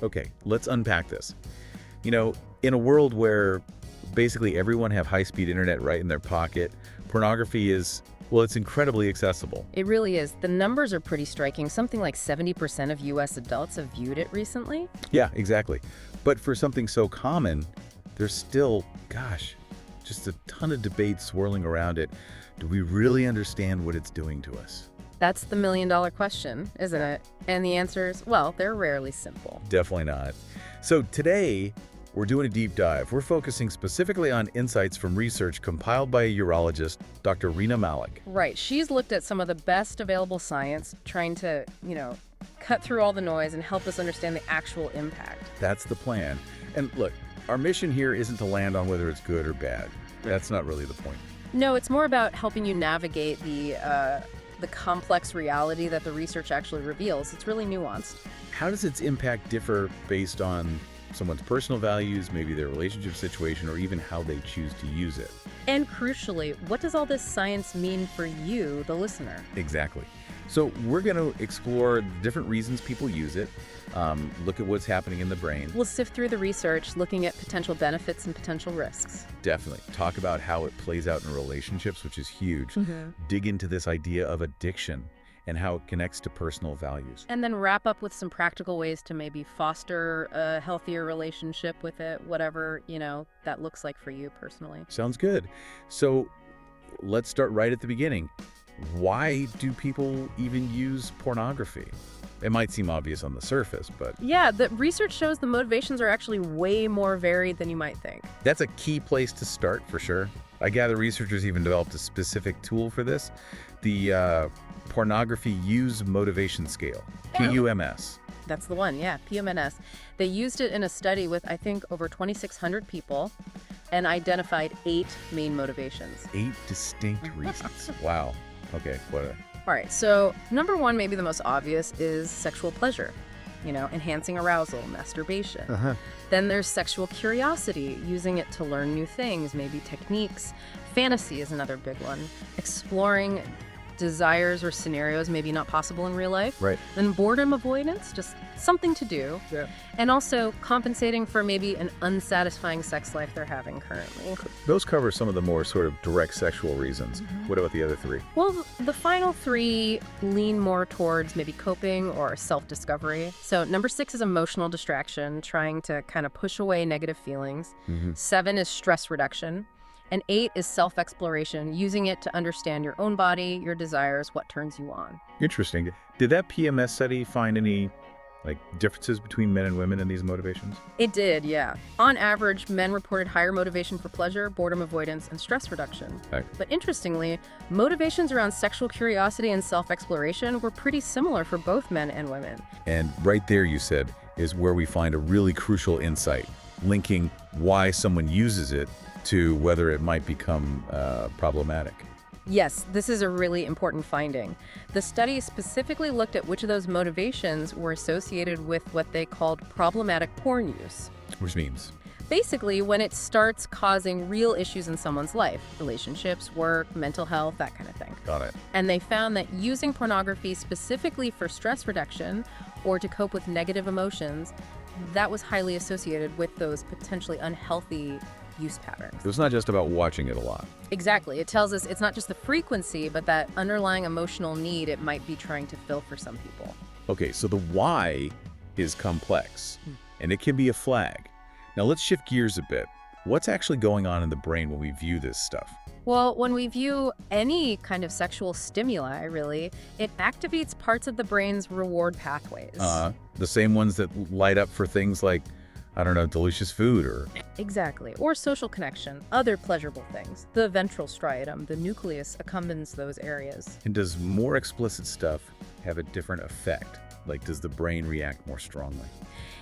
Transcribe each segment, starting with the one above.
Okay, let's unpack this. In a world where basically everyone have high-speed internet right in their pocket, pornography is, well, it's incredibly accessible. It really is. The numbers are pretty striking. Something like 70% of U.S. adults have viewed it recently. Yeah, exactly. But for something so common, there's still, gosh, just a ton of debate swirling around it. Do we really understand what it's doing to us? That's the million-dollar question, isn't it? And the answer is, well, they're rarely simple. Definitely not. So today, we're doing a deep dive. We're focusing specifically on insights from research compiled by a urologist, Dr. Rena Malik. Right. She's looked at some of the best available science, trying to, cut through all the noise and help us understand the actual impact. That's the plan. And look, our mission here isn't to land on whether it's good or bad. That's not really the point. No, it's more about helping you navigate the complex reality that the research actually reveals. It's really nuanced. How does its impact differ based on someone's personal values, maybe their relationship situation, or even how they choose to use it? And crucially, what does all this science mean for you, the listener? Exactly. So we're going to explore the different reasons people use it, look at what's happening in the brain. We'll sift through the research, looking at potential benefits and potential risks. Definitely. Talk about how it plays out in relationships, which is huge. Dig into this idea of addiction and how it connects to personal values. And then wrap up with some practical ways to maybe foster a healthier relationship with it, whatever, that looks like for you personally. Sounds good. So let's start right at the beginning. Why do people even use pornography? It might seem obvious on the surface, but... Yeah, the research shows the motivations are actually way more varied than you might think. That's a key place to start, for sure. I gather researchers even developed a specific tool for this, the Pornography Use Motivation Scale, PUMS. That's the one, yeah, PMNS. They used it in a study with, I think, over 2,600 people and identified 8 main motivations. 8 distinct reasons. Wow. Okay, what a... All right, so number one, maybe the most obvious, is sexual pleasure. Enhancing arousal, masturbation. Then there's sexual curiosity, using it to learn new things, maybe techniques. Fantasy is another big one. Exploring desires or scenarios maybe not possible in real life. Right. Then boredom avoidance, just something to do. Yeah. And also compensating for maybe an unsatisfying sex life they're having currently. Those cover some of the more sort of direct sexual reasons. What about the other 3? Well, the final 3 lean more towards maybe coping or self-discovery. So number 6 is emotional distraction, trying to kind of push away negative feelings. 7 is stress reduction. And 8 is self-exploration, using it to understand your own body, your desires, what turns you on. Interesting. Did that PMS study find any differences between men and women in these motivations? It did, yeah. On average, men reported higher motivation for pleasure, boredom avoidance, and stress reduction. Okay. But interestingly, motivations around sexual curiosity and self-exploration were pretty similar for both men and women. And right there, you said, is where we find a really crucial insight, linking why someone uses it to whether it might become problematic. Yes, this is a really important finding. The study specifically looked at which of those motivations were associated with what they called problematic porn use. Which means? Basically, when it starts causing real issues in someone's life, relationships, work, mental health, that kind of thing. Got it. And they found that using pornography specifically for stress reduction or to cope with negative emotions, that was highly associated with those potentially unhealthy use patterns. So it's not just about watching it a lot. Exactly. It tells us it's not just the frequency, but that underlying emotional need it might be trying to fill for some people. Okay, so the why is complex, and it can be a flag. Now let's shift gears a bit. What's actually going on in the brain when we view this stuff? Well, when we view any kind of sexual stimuli, really, it activates parts of the brain's reward pathways. The same ones that light up for things like, I don't know, delicious food or... Exactly. Or social connection, other pleasurable things. The ventral striatum, the nucleus, accompanies those areas. And does more explicit stuff have a different effect? Like, does the brain react more strongly?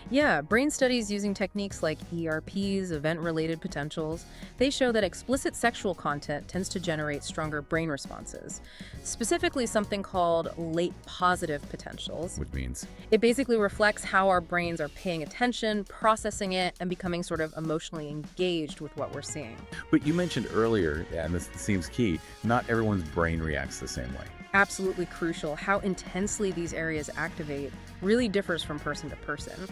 Yeah, brain studies using techniques like ERPs, event-related potentials, they show that explicit sexual content tends to generate stronger brain responses. Specifically, something called late positive potentials. Which means? It basically reflects how our brains are paying attention, processing it, and becoming sort of emotionally engaged with what we're seeing. But you mentioned earlier, and this seems key, not everyone's brain reacts the same way. Absolutely crucial. How intensely these areas activate really differs from person to person.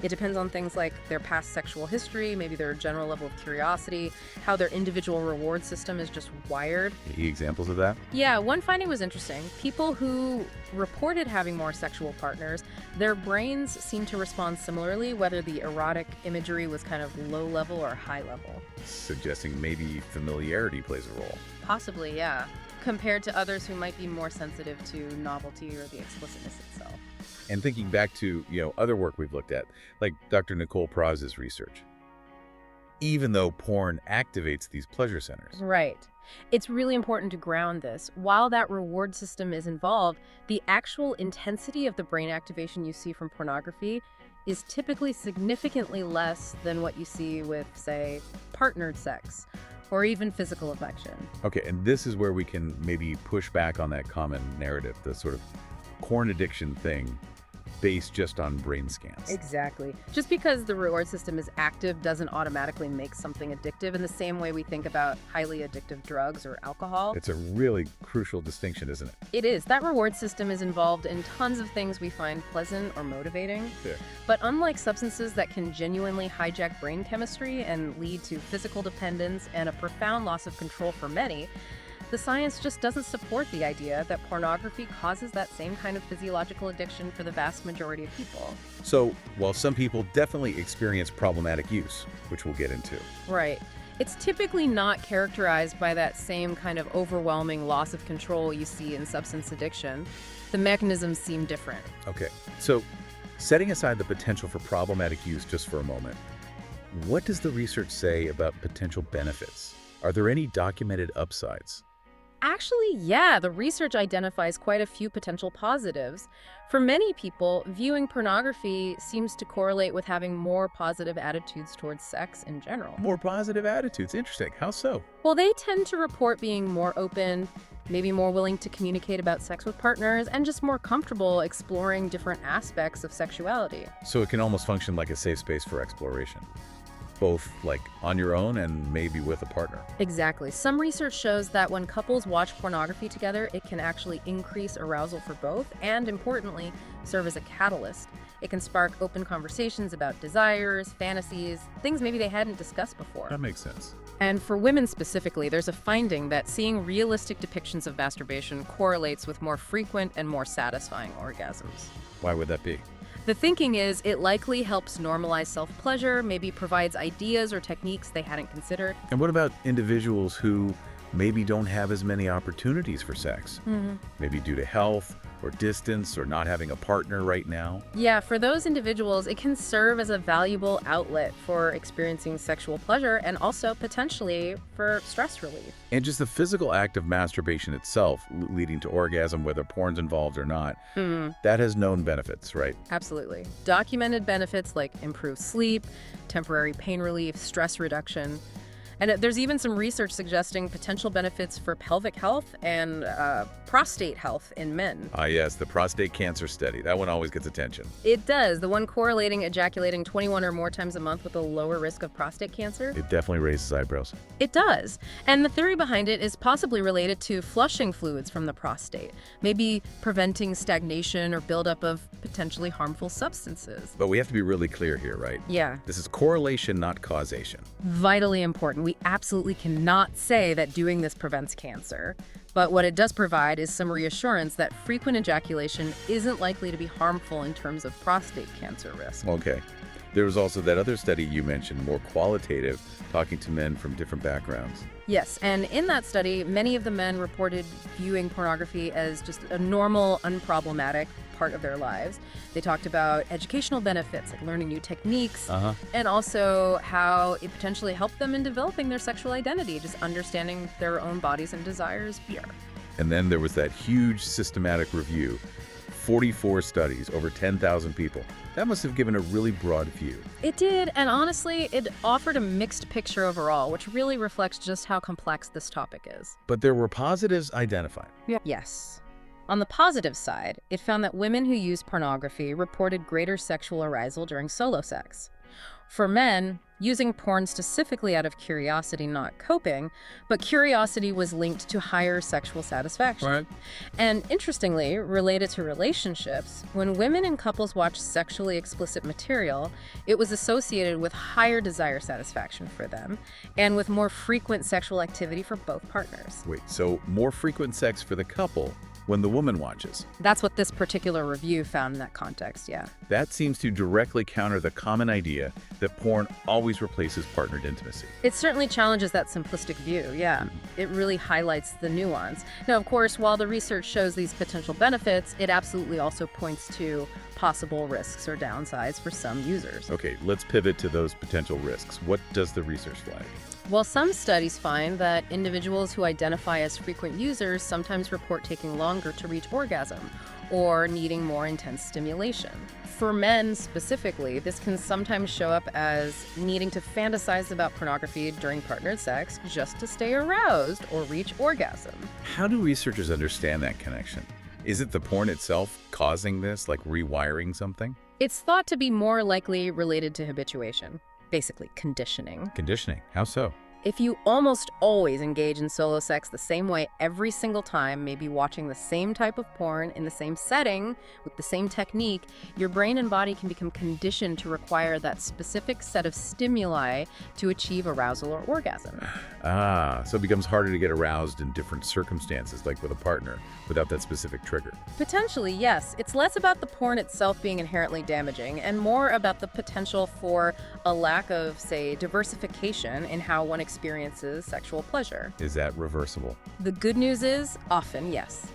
It depends on things like their past sexual history, maybe their general level of curiosity, how their individual reward system is just wired. Any examples of that? Yeah, one finding was interesting. People who reported having more sexual partners, their brains seemed to respond similarly, whether the erotic imagery was kind of low level or high level. Suggesting maybe familiarity plays a role. Possibly, yeah, compared to others who might be more sensitive to novelty or the explicitness itself. And thinking back to, other work we've looked at, like Dr. Nicole Praz's research. Even though porn activates these pleasure centers. Right. It's really important to ground this. While that reward system is involved, the actual intensity of the brain activation you see from pornography is typically significantly less than what you see with, say, partnered sex or even physical affection. Okay, and this is where we can maybe push back on that common narrative, the sort of porn addiction thing based just on brain scans. Exactly. Just because the reward system is active doesn't automatically make something addictive in the same way we think about highly addictive drugs or alcohol. It's a really crucial distinction, isn't it? It is. That reward system is involved in tons of things we find pleasant or motivating. Yeah. But unlike substances that can genuinely hijack brain chemistry and lead to physical dependence and a profound loss of control for many, the science just doesn't support the idea that pornography causes that same kind of physiological addiction for the vast majority of people. So, while some people definitely experience problematic use, which we'll get into. Right. It's typically not characterized by that same kind of overwhelming loss of control you see in substance addiction. The mechanisms seem different. Okay, so setting aside the potential for problematic use just for a moment, what does the research say about potential benefits? Are there any documented upsides? Actually, yeah, the research identifies quite a few potential positives. For many people, viewing pornography seems to correlate with having more positive attitudes towards sex in general. More positive attitudes. Interesting. How so? Well, they tend to report being more open, maybe more willing to communicate about sex with partners, and just more comfortable exploring different aspects of sexuality. So it can almost function like a safe space for exploration, both like on your own and maybe with a partner. Exactly. Some research shows that when couples watch pornography together, it can actually increase arousal for both and, importantly, serve as a catalyst. It can spark open conversations about desires, fantasies, things maybe they hadn't discussed before. That makes sense. And for women specifically, there's a finding that seeing realistic depictions of masturbation correlates with more frequent and more satisfying orgasms. Why would that be? The thinking is it likely helps normalize self-pleasure, maybe provides ideas or techniques they hadn't considered. And what about individuals who maybe don't have as many opportunities for sex? Maybe due to health or distance or not having a partner right now? Yeah, for those individuals, it can serve as a valuable outlet for experiencing sexual pleasure and also potentially for stress relief. And just the physical act of masturbation itself, leading to orgasm, whether porn's involved or not, that has known benefits, right? Absolutely. Documented benefits like improved sleep, temporary pain relief, stress reduction. And there's even some research suggesting potential benefits for pelvic health and prostate health in men. Ah, yes, the prostate cancer study. That one always gets attention. It does. The one correlating ejaculating 21 or more times a month with a lower risk of prostate cancer. It definitely raises eyebrows. It does. And the theory behind it is possibly related to flushing fluids from the prostate, maybe preventing stagnation or buildup of potentially harmful substances. But we have to be really clear here, right? Yeah. This is correlation, not causation. Vitally important. We absolutely cannot say that doing this prevents cancer. But what it does provide is some reassurance that frequent ejaculation isn't likely to be harmful in terms of prostate cancer risk. Okay. There was also that other study you mentioned, more qualitative, talking to men from different backgrounds. Yes, and in that study, many of the men reported viewing pornography as just a normal, unproblematic part of their lives. They talked about educational benefits, like learning new techniques, and also how it potentially helped them in developing their sexual identity, just understanding their own bodies and desires better. And then there was that huge systematic review, 44 studies, over 10,000 people. That must have given a really broad view. It did, and honestly, it offered a mixed picture overall, which really reflects just how complex this topic is. But there were positives identified. Yes. On the positive side, it found that women who used pornography reported greater sexual arousal during solo sex. For men, using porn specifically out of curiosity, not coping, but curiosity was linked to higher sexual satisfaction. Right. And interestingly, related to relationships, when women and couples watched sexually explicit material, it was associated with higher desire satisfaction for them and with more frequent sexual activity for both partners. Wait, so more frequent sex for the couple when the woman watches. That's what this particular review found in that context, yeah. That seems to directly counter the common idea that porn always replaces partnered intimacy. It certainly challenges that simplistic view, yeah. It really highlights the nuance. Now, of course, while the research shows these potential benefits, it absolutely also points to possible risks or downsides for some users. Okay, let's pivot to those potential risks. What does the research flag? Well, some studies find that individuals who identify as frequent users sometimes report taking longer to reach orgasm or needing more intense stimulation. For men specifically, this can sometimes show up as needing to fantasize about pornography during partnered sex just to stay aroused or reach orgasm. How do researchers understand that connection? Is it the porn itself causing this, like rewiring something? It's thought to be more likely related to habituation, basically conditioning. Conditioning. How so? If you almost always engage in solo sex the same way every single time, maybe watching the same type of porn in the same setting with the same technique, your brain and body can become conditioned to require that specific set of stimuli to achieve arousal or orgasm. So it becomes harder to get aroused in different circumstances, like with a partner, without that specific trigger. Potentially, yes. It's less about the porn itself being inherently damaging and more about the potential for a lack of, say, diversification in how one experiences sexual pleasure. Is that reversible? The good news is, often, yes.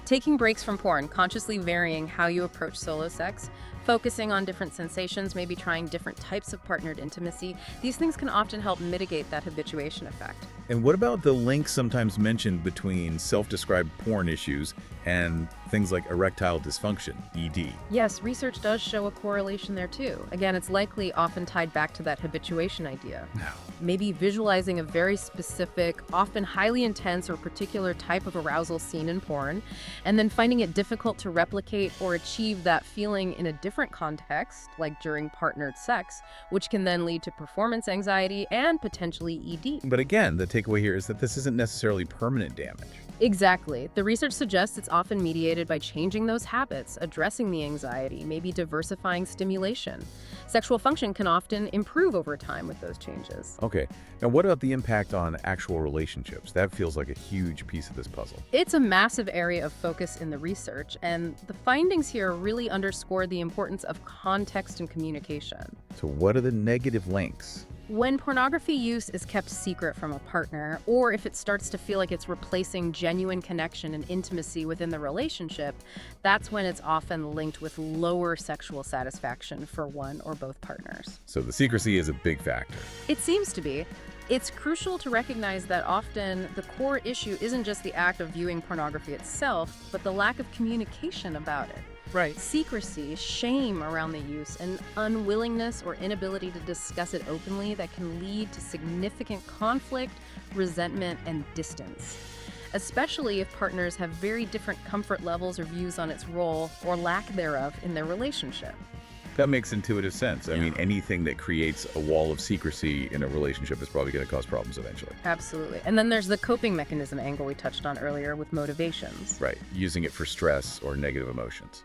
Taking breaks from porn, consciously varying how you approach solo sex, focusing on different sensations, maybe trying different types of partnered intimacy, these things can often help mitigate that habituation effect. And what about the link sometimes mentioned between self-described porn issues and things like erectile dysfunction, ED? Yes, research does show a correlation there too. Again, it's likely often tied back to that habituation idea. Maybe visualizing a very specific, often highly intense or particular type of arousal seen in porn, and then finding it difficult to replicate or achieve that feeling in a different context, like during partnered sex, which can then lead to performance anxiety and potentially ED. But again, the takeaway here is that this isn't necessarily permanent damage. Exactly. The research suggests it's often mediated by changing those habits, addressing the anxiety, maybe diversifying stimulation. Sexual function can often improve over time with those changes. Okay, now what about the impact on actual relationships? That feels like a huge piece of this puzzle. It's a massive area of focus in the research, and the findings here really underscore the importance of context and communication. So what are the negative links? When pornography use is kept secret from a partner, or if it starts to feel like it's replacing genuine connection and intimacy within the relationship, that's when it's often linked with lower sexual satisfaction for one or both partners. So the secrecy is a big factor. It seems to be. It's crucial to recognize that often the core issue isn't just the act of viewing pornography itself, but the lack of communication about it. Right. Secrecy, shame around the use, and unwillingness or inability to discuss it openly that can lead to significant conflict, resentment, and distance, especially if partners have very different comfort levels or views on its role or lack thereof in their relationship. That makes intuitive sense. I mean, anything that creates a wall of secrecy in a relationship is probably going to cause problems eventually. Absolutely. And then there's the coping mechanism angle we touched on earlier with motivations. Right, using it for stress or negative emotions.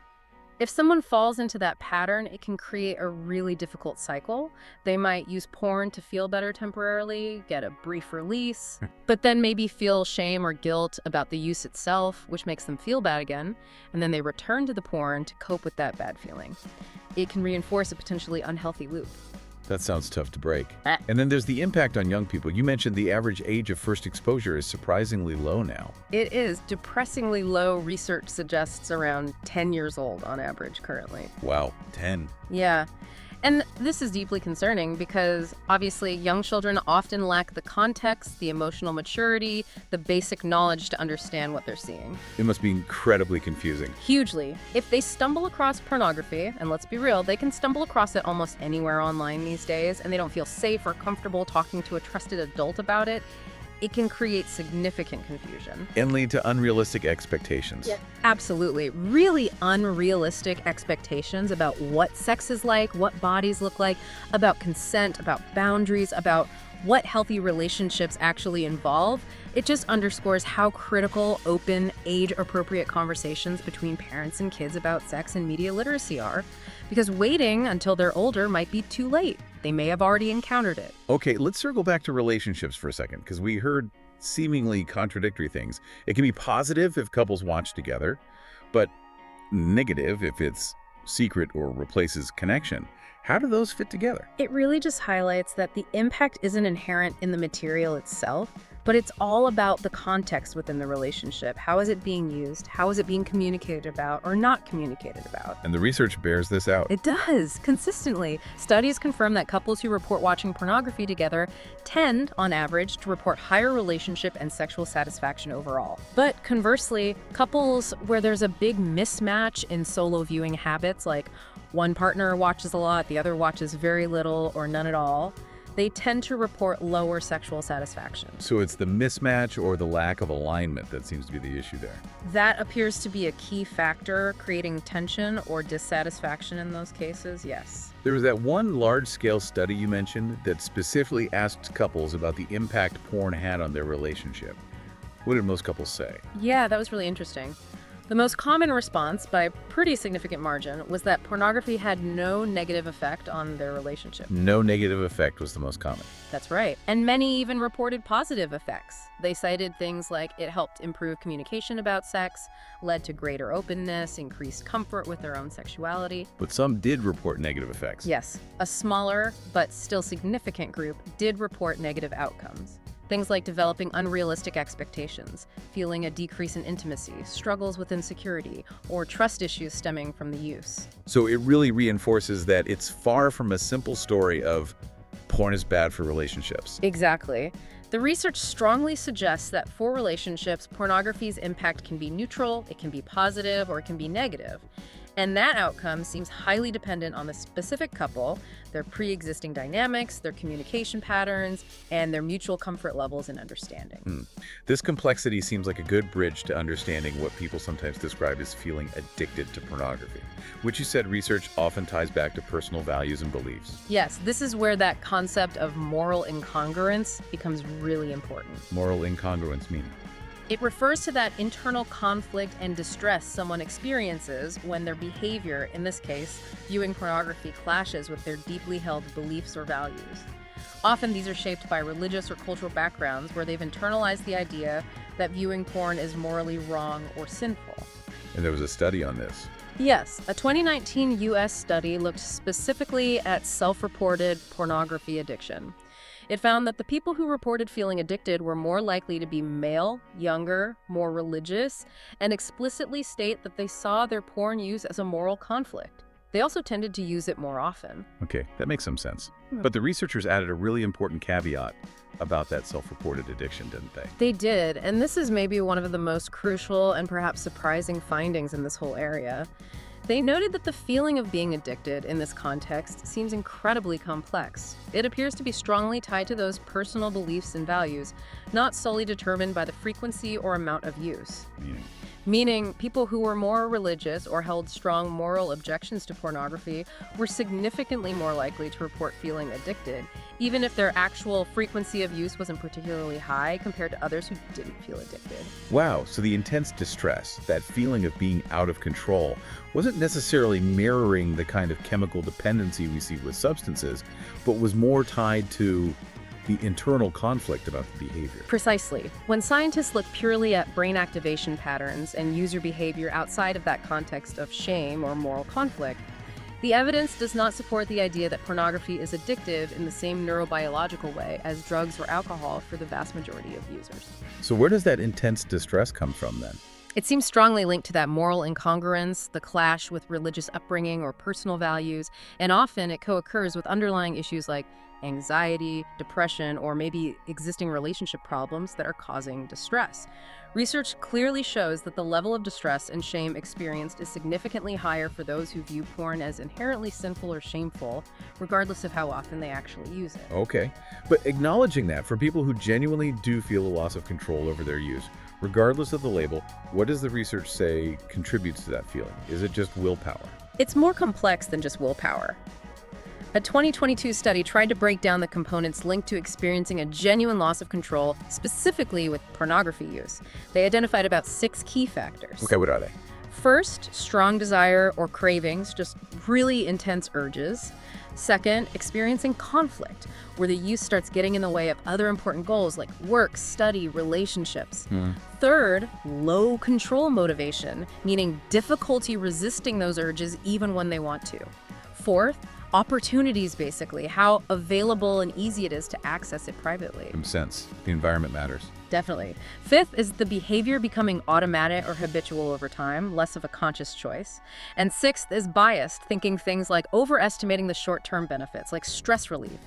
If someone falls into that pattern, it can create a really difficult cycle. They might use porn to feel better temporarily, get a brief release, but then maybe feel shame or guilt about the use itself, which makes them feel bad again, and then they return to the porn to cope with that bad feeling. It can reinforce a potentially unhealthy loop. That sounds tough to break. And then there's the impact on young people. You mentioned the average age of first exposure is surprisingly low now. It is depressingly low. Research suggests around 10 years old on average currently. Wow, 10. Yeah. And this is deeply concerning because obviously young children often lack the context, the emotional maturity, the basic knowledge to understand what they're seeing. It must be incredibly confusing. Hugely. If they stumble across pornography, and let's be real, they can stumble across it almost anywhere online these days, and they don't feel safe or comfortable talking to a trusted adult about it, it can create significant confusion. And lead to unrealistic expectations. Yeah, absolutely. Really unrealistic expectations about what sex is like, what bodies look like, about consent, about boundaries, about what healthy relationships actually involve. It just underscores how critical, open, age-appropriate conversations between parents and kids about sex and media literacy are, because waiting until they're older might be too late. They may have already encountered it. Okay, let's circle back to relationships for a second, because we heard seemingly contradictory things. It can be positive if couples watch together, but negative if it's secret or replaces connection. How do those fit together? It really just highlights that the impact isn't inherent in the material itself, but it's all about the context within the relationship. How is it being used? How is it being communicated about or not communicated about? And the research bears this out. It does, consistently. Studies confirm that couples who report watching pornography together tend, on average, to report higher relationship and sexual satisfaction overall. But conversely, couples where there's a big mismatch in solo viewing habits, like one partner watches a lot, the other watches very little or none at all, they tend to report lower sexual satisfaction. So it's the mismatch or the lack of alignment that seems to be the issue there. That appears to be a key factor, creating tension or dissatisfaction in those cases, yes. There was that one large-scale study you mentioned that specifically asked couples about the impact porn had on their relationship. What did most couples say? Yeah, that was really interesting. The most common response, by a pretty significant margin, was that pornography had no negative effect on their relationship. No negative effect was the most common. That's right. And many even reported positive effects. They cited things like it helped improve communication about sex, led to greater openness, increased comfort with their own sexuality. But some did report negative effects. Yes, a smaller but still significant group did report negative outcomes. Things like developing unrealistic expectations, feeling a decrease in intimacy, struggles with insecurity, or trust issues stemming from the use. So it really reinforces that it's far from a simple story of porn is bad for relationships. Exactly. The research strongly suggests that for relationships, pornography's impact can be neutral, it can be positive, or it can be negative. And that outcome seems highly dependent on the specific couple, their pre-existing dynamics, their communication patterns, and their mutual comfort levels and understanding. This complexity seems like a good bridge to understanding what people sometimes describe as feeling addicted to pornography, which you said research often ties back to personal values and beliefs. Yes, this is where that concept of moral incongruence becomes really important. Moral incongruence meaning? It refers to that internal conflict and distress someone experiences when their behavior, in this case, viewing pornography, clashes with their deeply held beliefs or values. Often these are shaped by religious or cultural backgrounds where they've internalized the idea that viewing porn is morally wrong or sinful. And there was a study on this. Yes, a 2019 U.S. study looked specifically at self-reported pornography addiction. It found that the people who reported feeling addicted were more likely to be male, younger, more religious, and explicitly state that they saw their porn use as a moral conflict. They also tended to use it more often. Okay, that makes some sense. But the researchers added a really important caveat about that self-reported addiction, didn't they? They did, and this is maybe one of the most crucial and perhaps surprising findings in this whole area. They noted that the feeling of being addicted in this context seems incredibly complex. It appears to be strongly tied to those personal beliefs and values, not solely determined by the frequency or amount of use. Meaning, people who were more religious or held strong moral objections to pornography were significantly more likely to report feeling addicted, even if their actual frequency of use wasn't particularly high compared to others who didn't feel addicted. Wow, so the intense distress, that feeling of being out of control, wasn't necessarily mirroring the kind of chemical dependency we see with substances, but was more tied to the internal conflict about the behavior. Precisely. When scientists look purely at brain activation patterns and user behavior outside of that context of shame or moral conflict, the evidence does not support the idea that pornography is addictive in the same neurobiological way as drugs or alcohol for the vast majority of users. So where does that intense distress come from then? It seems strongly linked to that moral incongruence, the clash with religious upbringing or personal values, and often it co-occurs with underlying issues like anxiety, depression, or maybe existing relationship problems that are causing distress. Research clearly shows that the level of distress and shame experienced is significantly higher for those who view porn as inherently sinful or shameful, regardless of how often they actually use it. Okay, but acknowledging that, for people who genuinely do feel a loss of control over their use, regardless of the label, what does the research say contributes to that feeling? Is it just willpower? It's more complex than just willpower. A 2022 study tried to break down the components linked to experiencing a genuine loss of control, specifically with pornography use. They identified about 6 key factors. Okay, what are they? First, strong desire or cravings, just really intense urges. Second, experiencing conflict, where the use starts getting in the way of other important goals like work, study, relationships. Third, low control motivation, meaning difficulty resisting those urges even when they want to. Fourth, opportunities, basically, how available and easy it is to access it privately. Some sense. The environment matters. Definitely. Fifth is the behavior becoming automatic or habitual over time, less of a conscious choice. And sixth is biased, thinking things like overestimating the short-term benefits, like stress relief,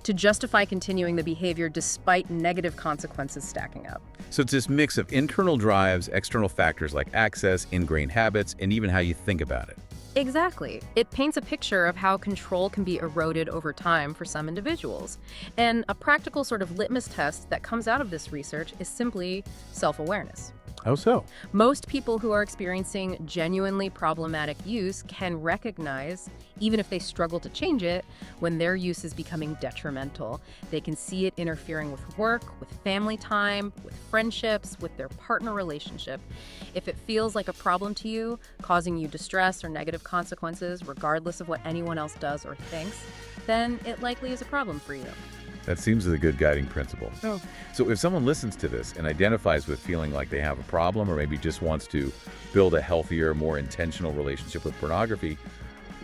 to justify continuing the behavior despite negative consequences stacking up. So it's this mix of internal drives, external factors like access, ingrained habits, and even how you think about it. Exactly. It paints a picture of how control can be eroded over time for some individuals. And a practical sort of litmus test that comes out of this research is simply self-awareness. How so? Most people who are experiencing genuinely problematic use can recognize, even if they struggle to change it, when their use is becoming detrimental. They can see it interfering with work, with family time, with friendships, with their partner relationship. If it feels like a problem to you, causing you distress or negative consequences, regardless of what anyone else does or thinks, then it likely is a problem for you. That seems a good guiding principle. Oh. So if someone listens to this and identifies with feeling like they have a problem, or maybe just wants to build a healthier, more intentional relationship with pornography,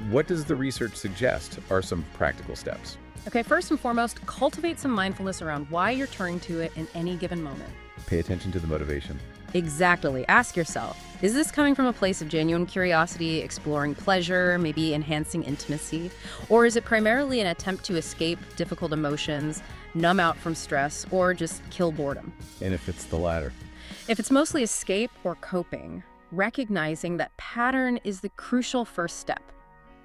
what does the research suggest are some practical steps? Okay, first and foremost, cultivate some mindfulness around why you're turning to it in any given moment. Pay attention to the motivation. Exactly. Ask yourself, is this coming from a place of genuine curiosity, exploring pleasure, maybe enhancing intimacy? Or is it primarily an attempt to escape difficult emotions, numb out from stress, or just kill boredom? And if it's the latter? If it's mostly escape or coping, recognizing that pattern is the crucial first step.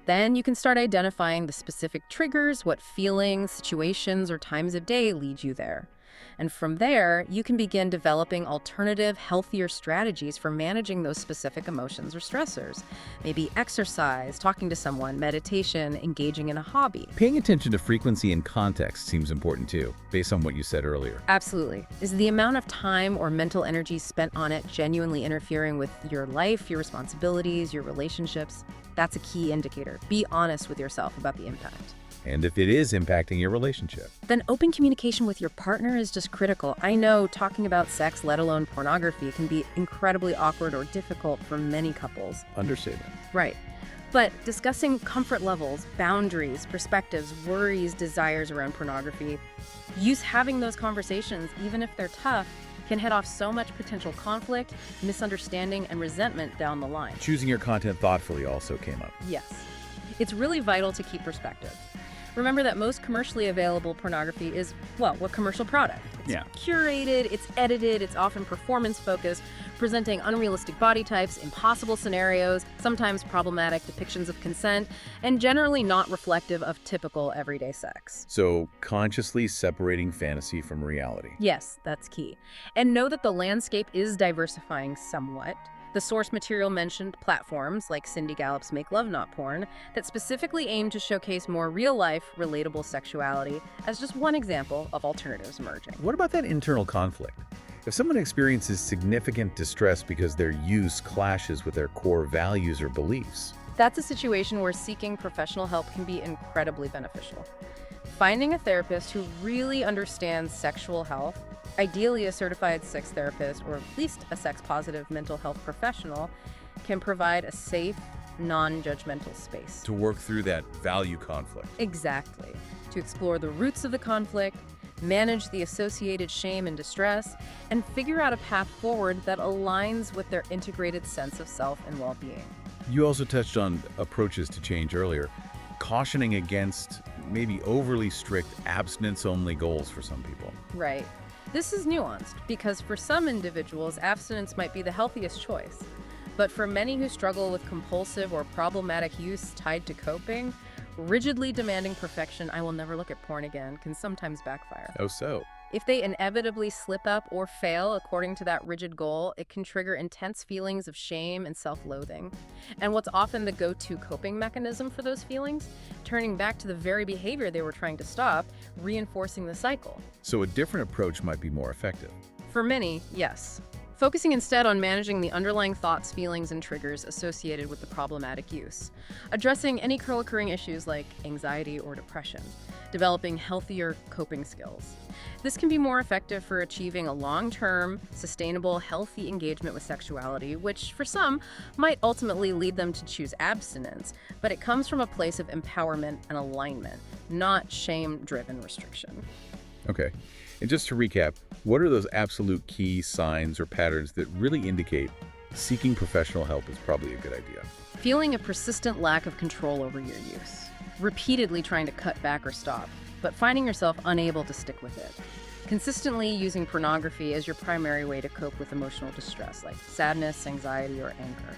Then you can start identifying the specific triggers, what feelings, situations, or times of day lead you there. And from there, you can begin developing alternative, healthier strategies for managing those specific emotions or stressors. Maybe exercise, talking to someone, meditation, engaging in a hobby. Paying attention to frequency and context seems important too, based on what you said earlier. Absolutely. Is the amount of time or mental energy spent on it genuinely interfering with your life, your responsibilities, your relationships? That's a key indicator. Be honest with yourself about the impact. And if it is impacting your relationship, then open communication with your partner is just critical. I know talking about sex, let alone pornography, can be incredibly awkward or difficult for many couples. understatement. Right. But discussing comfort levels, boundaries, perspectives, worries, desires around pornography, having those conversations, even if they're tough, can head off so much potential conflict, misunderstanding, and resentment down the line. Choosing your content thoughtfully also came up. Yes. It's really vital to keep perspective. Remember that most commercially available pornography is, well, what commercial product? It's curated, it's edited, it's often performance-focused, presenting unrealistic body types, impossible scenarios, sometimes problematic depictions of consent, and generally not reflective of typical everyday sex. So consciously separating fantasy from reality. Yes, that's key. And know that the landscape is diversifying somewhat. The source material mentioned platforms like Cindy Gallup's Make Love Not Porn that specifically aim to showcase more real-life, relatable sexuality as just one example of alternatives emerging. What about that internal conflict? If someone experiences significant distress because their use clashes with their core values or beliefs, That's a situation where seeking professional help can be incredibly beneficial. Finding a therapist who really understands sexual health, ideally a certified sex therapist or at least a sex-positive mental health professional, can provide a safe, non-judgmental space. to work through that value conflict. Exactly. To explore the roots of the conflict, manage the associated shame and distress, and figure out a path forward that aligns with their integrated sense of self and well-being. You also touched on approaches to change earlier, cautioning against maybe overly strict abstinence-only goals for some people. Right. This is nuanced because for some individuals, abstinence might be the healthiest choice. But for many who struggle with compulsive or problematic use tied to coping, rigidly demanding perfection, I will never look at porn again, can sometimes backfire. Oh, so? If they inevitably slip up or fail according to that rigid goal, it can trigger intense feelings of shame and self-loathing. And what's often the go-to coping mechanism for those feelings? Turning back to the very behavior they were trying to stop, reinforcing the cycle. So a different approach might be more effective. For many, yes. Focusing instead on managing the underlying thoughts, feelings, and triggers associated with the problematic use. Addressing any co-occurring issues like anxiety or depression. Developing healthier coping skills. This can be more effective for achieving a long-term, sustainable, healthy engagement with sexuality, which for some might ultimately lead them to choose abstinence, but it comes from a place of empowerment and alignment, not shame-driven restriction. Okay. And just to recap, what are those absolute key signs or patterns that really indicate seeking professional help is probably a good idea? Feeling a persistent lack of control over your use. Repeatedly trying to cut back or stop, but finding yourself unable to stick with it. Consistently using pornography as your primary way to cope with emotional distress, like sadness, anxiety, or anger.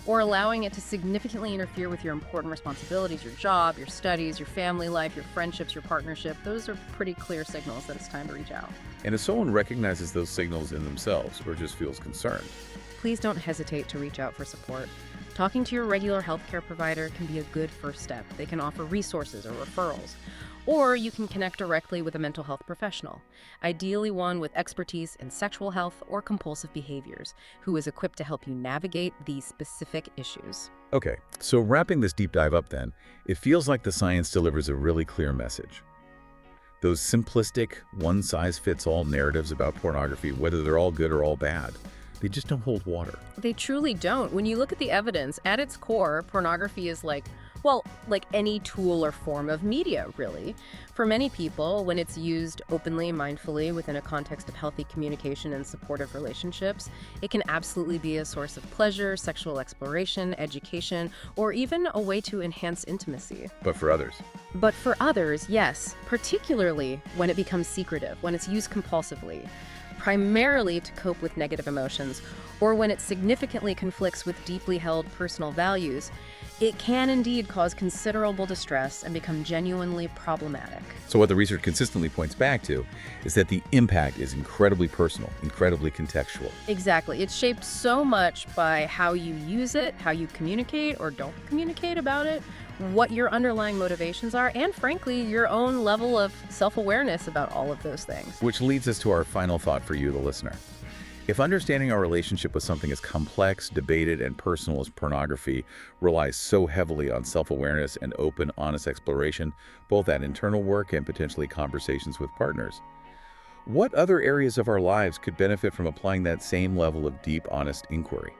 Or allowing it to significantly interfere with your important responsibilities, your job, your studies, your family life, your friendships, your partnership. Those are pretty clear signals that it's time to reach out. And if someone recognizes those signals in themselves or just feels concerned, please don't hesitate to reach out for support. Talking to your regular healthcare provider can be a good first step. They can offer resources or referrals. Or you can connect directly with a mental health professional, ideally one with expertise in sexual health or compulsive behaviors, who is equipped to help you navigate these specific issues. Okay, so wrapping this deep dive up then, it feels like the science delivers a really clear message. Those simplistic, one-size-fits-all narratives about pornography, whether they're all good or all bad, they just don't hold water. They truly don't. When you look at the evidence, at its core, pornography is like any tool or form of media, really. For many people, when it's used openly, mindfully, within a context of healthy communication and supportive relationships, it can absolutely be a source of pleasure, sexual exploration, education, or even a way to enhance intimacy. But for others, yes, particularly when it becomes secretive, when it's used compulsively, primarily to cope with negative emotions, or when it significantly conflicts with deeply held personal values, it can indeed cause considerable distress and become genuinely problematic. So what the research consistently points back to is that the impact is incredibly personal, incredibly contextual. Exactly. It's shaped so much by how you use it, how you communicate or don't communicate about it, what your underlying motivations are, and frankly, your own level of self-awareness about all of those things. Which leads us to our final thought for you, the listener. If understanding our relationship with something as complex, debated, and personal as pornography relies so heavily on self-awareness and open, honest exploration, both at internal work and potentially conversations with partners, what other areas of our lives could benefit from applying that same level of deep, honest inquiry?